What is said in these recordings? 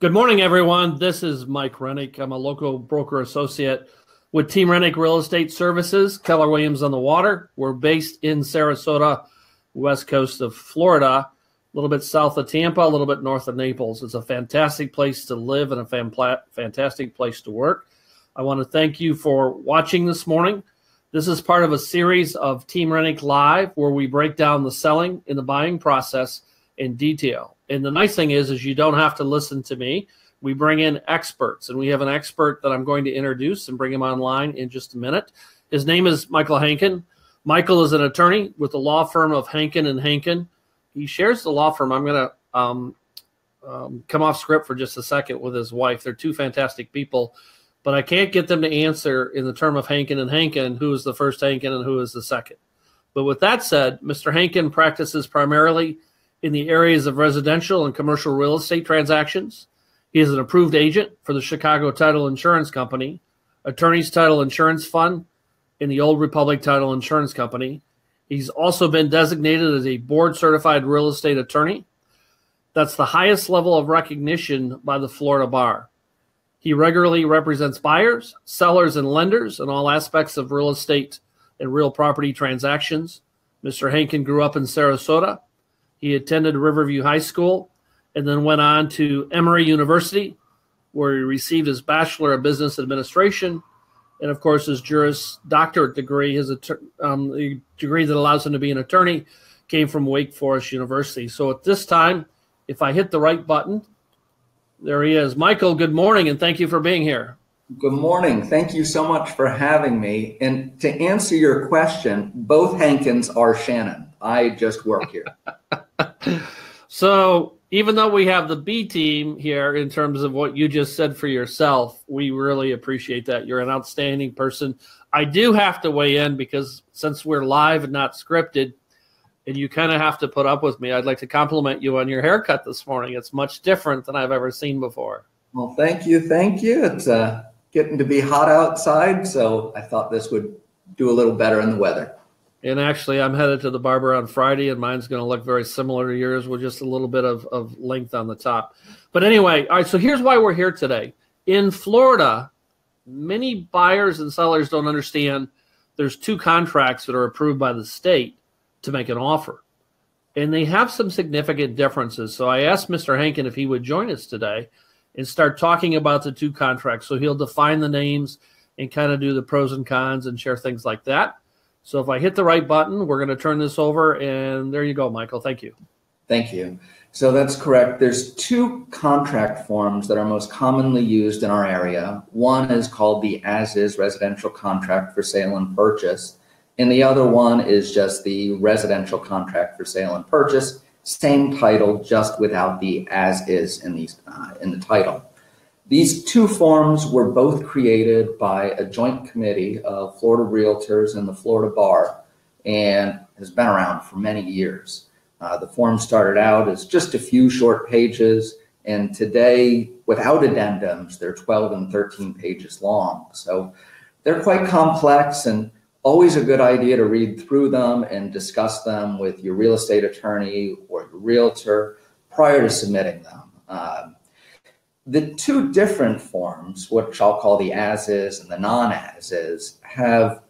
Good morning, everyone. This is Mike Rennick. I'm a local broker associate with Team Rennick Real Estate Services, Keller Williams on the Water. We're based in Sarasota, west coast of Florida, a little bit south of Tampa, a little bit north of Naples. It's a fantastic place to live and a fantastic place to work. I want to thank you for watching this morning. This is part of a series of Team Rennick Live where we break down the selling and the buying process in detail. And the nice thing is you don't have to listen to me. We bring in experts, and we have an expert that I'm going to introduce and bring him online in just a minute. His name is Michael Hankin. Michael is an attorney with the law firm of Hankin & Hankin. He shares the law firm. I'm going to come off script for just a second with his wife. They're two fantastic people, but I can't get them to answer in the term of Hankin & Hankin who is the first Hankin and who is the second. But with that said, Mr. Hankin practices primarily in the areas of residential and commercial real estate transactions. He is an approved agent for the Chicago Title Insurance Company, Attorney's Title Insurance Fund, and the Old Republic Title Insurance Company. He's also been designated as a board-certified real estate attorney. That's the highest level of recognition by the Florida Bar. He regularly represents buyers, sellers, and lenders in all aspects of real estate and real property transactions. Mr. Hankin grew up in Sarasota. He attended Riverview High School and then went on to Emory University, where he received his Bachelor of Business Administration and, of course, his Juris Doctorate degree. The degree that allows him to be an attorney came from Wake Forest University. So at this time, if I hit the right button, there he is. Michael, good morning, and thank you for being here. Good morning. Thank you so much for having me. And to answer your question, both Hankins are Shannon. I just work here. So even though we have the B team here in terms of what you just said for yourself, we really appreciate that. You're an outstanding person. I do have to weigh in because since we're live and not scripted, and you kind of have to put up with me, I'd like to compliment you on your haircut this morning. It's much different than I've ever seen before. Well, thank you. Thank you. It's getting to be hot outside, so I thought this would do a little better in the weather. And actually, I'm headed to the barber on Friday, and mine's going to look very similar to yours with just a little bit of length on the top. But anyway, all right, so here's why we're here today. In Florida, many buyers and sellers don't understand there's two contracts that are approved by the state to make an offer. And they have some significant differences. So I asked Mr. Hankin if he would join us today and start talking about the two contracts. So he'll define the names and kind of do the pros and cons and share things like that. So if I hit the right button, we're going to turn this over, and there you go, Michael. Thank you. Thank you. So that's correct. There's two contract forms that are most commonly used in our area. One is called the as-is residential contract for sale and purchase, and the other one is just the residential contract for sale and purchase, same title, just without the as-is in the title. These two forms were both created by a joint committee of Florida Realtors and the Florida Bar and has been around for many years. The form started out as just a few short pages, and today, without addendums, they're 12 and 13 pages long. So they're quite complex and always a good idea to read through them and discuss them with your real estate attorney or your realtor prior to submitting them. The two different forms, which I'll call the as-is and the non-as-is, have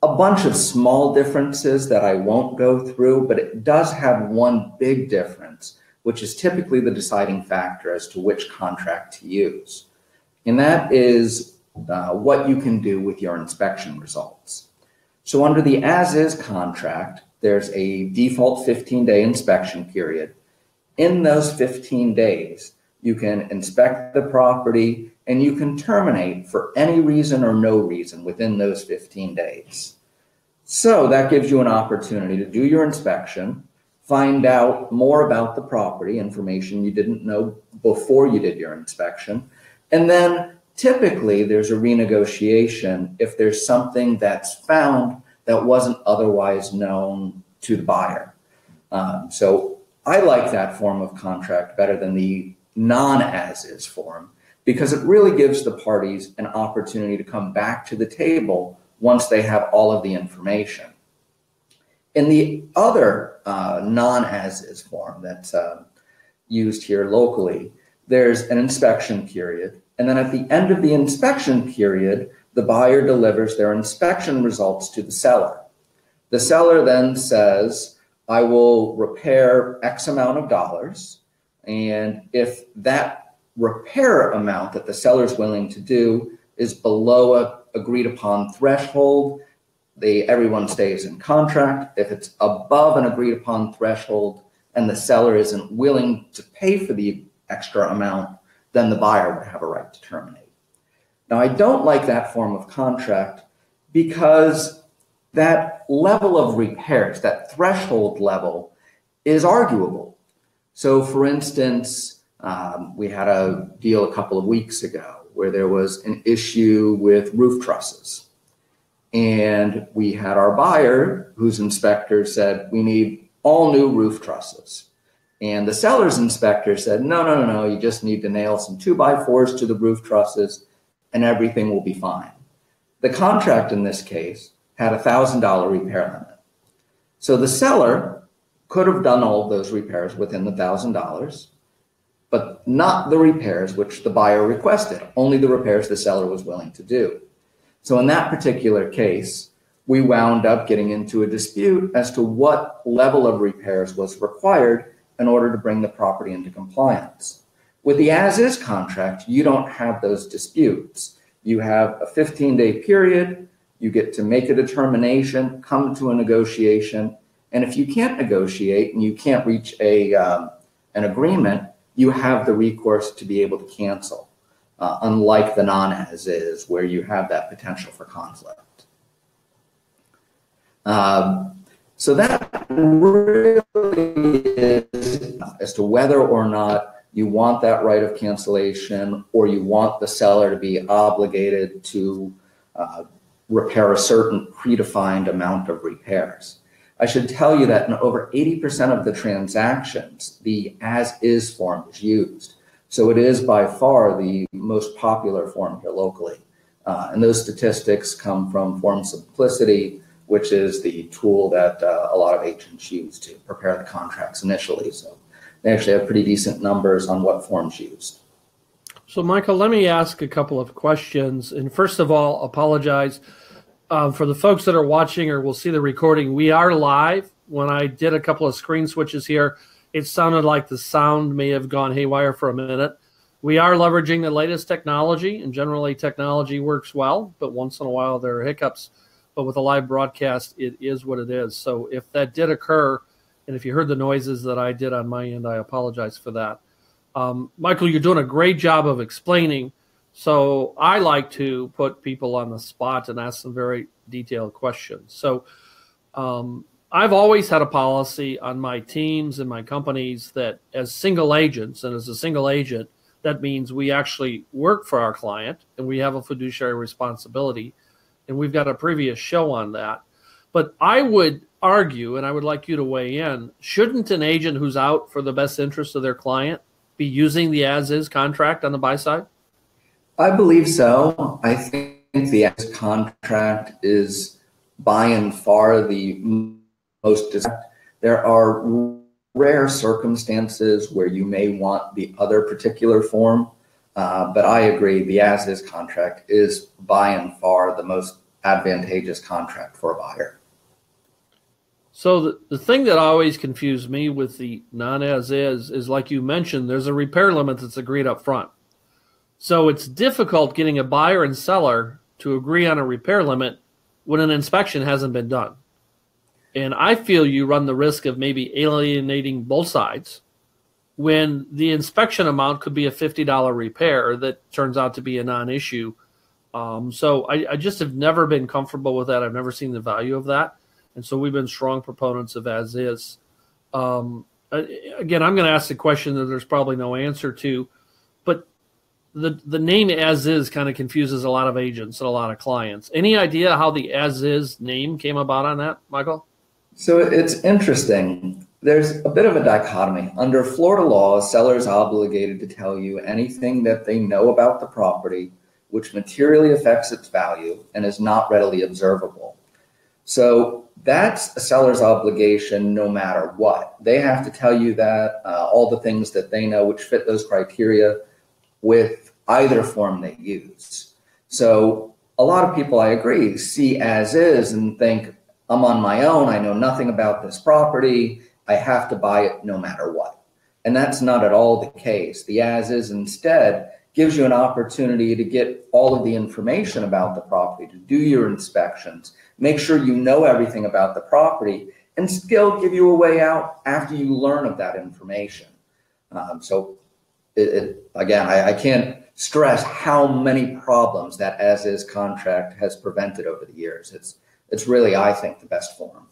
a bunch of small differences that I won't go through, but it does have one big difference, which is typically the deciding factor as to which contract to use. And that is what you can do with your inspection results. So under the as-is contract, there's a default 15-day inspection period. In those 15 days, you can inspect the property and you can terminate for any reason or no reason within those 15 days. So that gives you an opportunity to do your inspection, find out more about the property, information you didn't know before you did your inspection, and then typically there's a renegotiation if there's something that's found that wasn't otherwise known to the buyer. So I like that form of contract better than the non-as-is form because it really gives the parties an opportunity to come back to the table once they have all of the information. In the other non-as-is form that's used here locally, there's an inspection period. And then at the end of the inspection period, the buyer delivers their inspection results to the seller. The seller then says, I will repair X amount of dollars. And if that repair amount that the seller is willing to do is below a agreed upon threshold, everyone stays in contract. If it's above an agreed upon threshold and the seller isn't willing to pay for the extra amount, then the buyer would have a right to terminate. Now, I don't like that form of contract because that level of repairs, that threshold level, is arguable. So, for instance, we had a deal a couple of weeks ago where there was an issue with roof trusses. And we had our buyer, whose inspector said, we need all new roof trusses. And the seller's inspector said, no, you just need to nail some 2x4s to the roof trusses and everything will be fine. The contract in this case had a $1,000 repair limit. So the seller could have done all of those repairs within the $1,000, but not the repairs which the buyer requested, only the repairs the seller was willing to do. So in that particular case, we wound up getting into a dispute as to what level of repairs was required in order to bring the property into compliance. With the as-is contract, you don't have those disputes. You have a 15-day period, you get to make a determination, come to a negotiation, and if you can't negotiate and you can't reach an agreement, you have the recourse to be able to cancel, unlike the non-as-is, where you have that potential for conflict. So that really is as to whether or not you want that right of cancellation or you want the seller to be obligated to repair a certain predefined amount of repairs. I should tell you that in over 80% of the transactions, the as-is form is used. So it is by far the most popular form here locally. And those statistics come from Form Simplicity, which is the tool that a lot of agents use to prepare the contracts initially. So they actually have pretty decent numbers on what forms used. So Michael, let me ask a couple of questions. And first of all, apologize for the folks that are watching or will see the recording. We are live. When I did a couple of screen switches here, it sounded like the sound may have gone haywire for a minute. We are leveraging the latest technology, and generally technology works well, but once in a while there are hiccups. But with a live broadcast, it is what it is. So if that did occur, and if you heard the noises that I did on my end, I apologize for that. Michael, you're doing a great job of explaining. So I like to put people on the spot and ask some very detailed questions. So I've always had a policy on my teams and my companies that as single agents, and as a single agent, that means we actually work for our client and we have a fiduciary responsibility. And we've got a previous show on that. But I would argue, and I would like you to weigh in, shouldn't an agent who's out for the best interest of their client be using the as-is contract on the buy side? I believe so. I think the as-is contract is by and far the most desired. There are rare circumstances where you may want the other particular form, but I agree the as-is contract is by and far the most advantageous contract for a buyer. So the thing that always confused me with the non-as-is is, like you mentioned, there's a repair limit that's agreed up front. So it's difficult getting a buyer and seller to agree on a repair limit when an inspection hasn't been done. And I feel you run the risk of maybe alienating both sides when the inspection amount could be a $50 repair that turns out to be a non-issue. So I just have never been comfortable with that. I've never seen the value of that. And so we've been strong proponents of as-is. Again, I'm going to ask a question that there's probably no answer to, but the name as-is kind of confuses a lot of agents and a lot of clients. Any idea how the as-is name came about on that, Michael? So it's interesting. There's a bit of a dichotomy. Under Florida law, a seller is obligated to tell you anything that they know about the property which materially affects its value and is not readily observable. So that's a seller's obligation no matter what. They have to tell you that all the things that they know which fit those criteria with either form they use. So a lot of people, I agree, see as is and think, I'm on my own, I know nothing about this property, I have to buy it no matter what. And that's not at all the case. The as is instead gives you an opportunity to get all of the information about the property, to do your inspections, make sure you know everything about the property, and still give you a way out after you learn of that information. Again, I can't stress how many problems that as-is contract has prevented over the years. It's really, I think, the best form.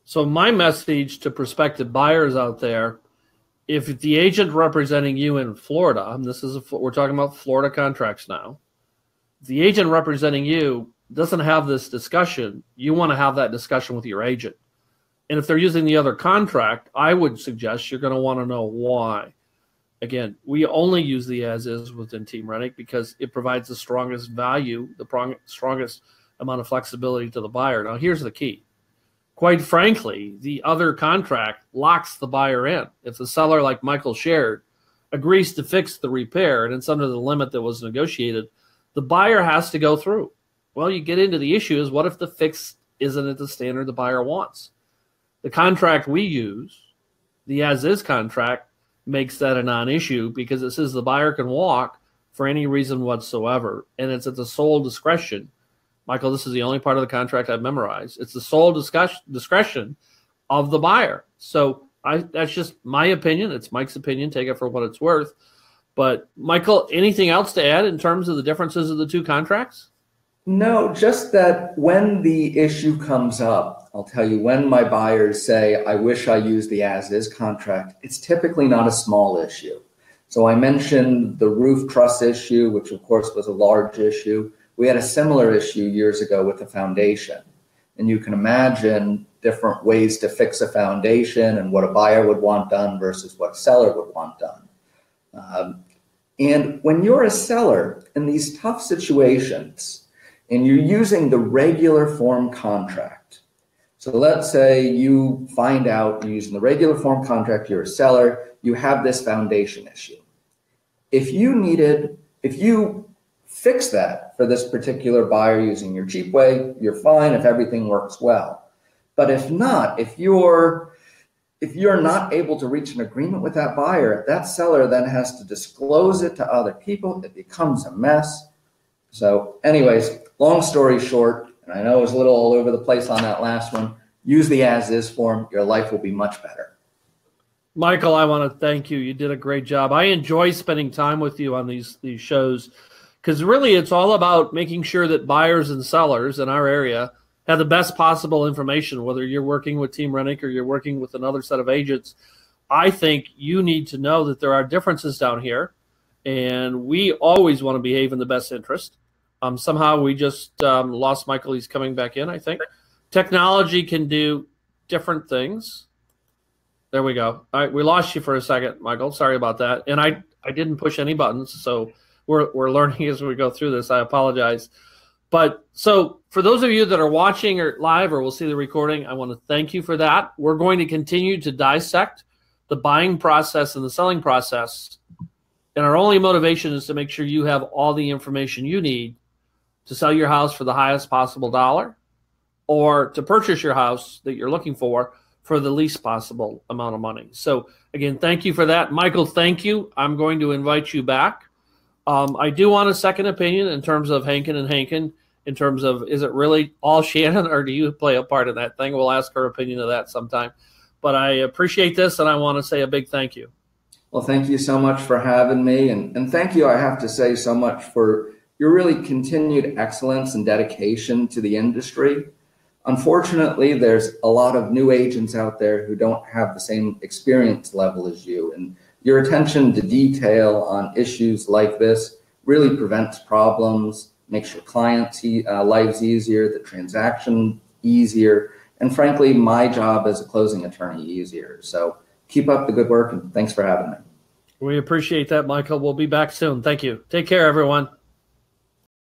So my message to prospective buyers out there, if the agent representing you in Florida, and we're talking about Florida contracts now, the agent representing you doesn't have this discussion, you want to have that discussion with your agent. And if they're using the other contract, I would suggest you're going to want to know why. Again, we only use the as-is within Team Renick because it provides the strongest value, the strongest amount of flexibility to the buyer. Now, here's the key. Quite frankly, the other contract locks the buyer in. If the seller, like Michael shared, agrees to fix the repair and it's under the limit that was negotiated, the buyer has to go through. Well, you get into the issue is what if the fix isn't at the standard the buyer wants? The contract we use, the as-is contract, makes that a non-issue because it says the buyer can walk for any reason whatsoever, and it's at the sole discretion. Michael, this is the only part of the contract I've memorized. It's the sole discretion of the buyer. So that's just my opinion. It's Mike's opinion. Take it for what it's worth. But Michael, anything else to add in terms of the differences of the two contracts? No, just that when the issue comes up, I'll tell you, when my buyers say, I wish I used the as-is contract, it's typically not a small issue. So I mentioned the roof truss issue, which of course was a large issue. We had a similar issue years ago with the foundation. And you can imagine different ways to fix a foundation and what a buyer would want done versus what a seller would want done. And when you're a seller in these tough situations and you're using the regular form contract, so let's say you find out you're using the regular form contract, you're a seller, you have this foundation issue. If you fix that for this particular buyer using your cheap way, you're fine if everything works well. But if not, if you're not able to reach an agreement with that buyer, that seller then has to disclose it to other people. It becomes a mess. So anyways, long story short, and I know it was a little all over the place on that last one, use the as-is form. Your life will be much better. Michael, I want to thank you. You did a great job. I enjoy spending time with you on these shows because really it's all about making sure that buyers and sellers in our area have the best possible information, whether you're working with Team Renick or you're working with another set of agents. I think you need to know that there are differences down here, and we always want to behave in the best interest. Somehow we just lost Michael. He's coming back in, I think. Technology can do different things. There we go. All right, we lost you for a second, Michael. Sorry about that. And I didn't push any buttons, so we're learning as we go through this. I apologize. But so for those of you that are watching or live or will see the recording, I want to thank you for that. We're going to continue to dissect the buying process and the selling process. And our only motivation is to make sure you have all the information you need to sell your house for the highest possible dollar or to purchase your house that you're looking for the least possible amount of money. So again, thank you for that. Michael, thank you. I'm going to invite you back. I do want a second opinion in terms of Hankin and Hankin, in terms of, is it really all Shannon or do you play a part in that thing? We'll ask her opinion of that sometime. But I appreciate this, and I want to say a big thank you. Well, thank you so much for having me. And thank you, I have to say, so much for your really continued excellence and dedication to the industry. Unfortunately, there's a lot of new agents out there who don't have the same experience level as you. And your attention to detail on issues like this really prevents problems, makes your clients' lives easier, the transaction easier, and frankly, my job as a closing attorney easier. So keep up the good work, and thanks for having me. We appreciate that, Michael. We'll be back soon. Thank you. Take care, everyone.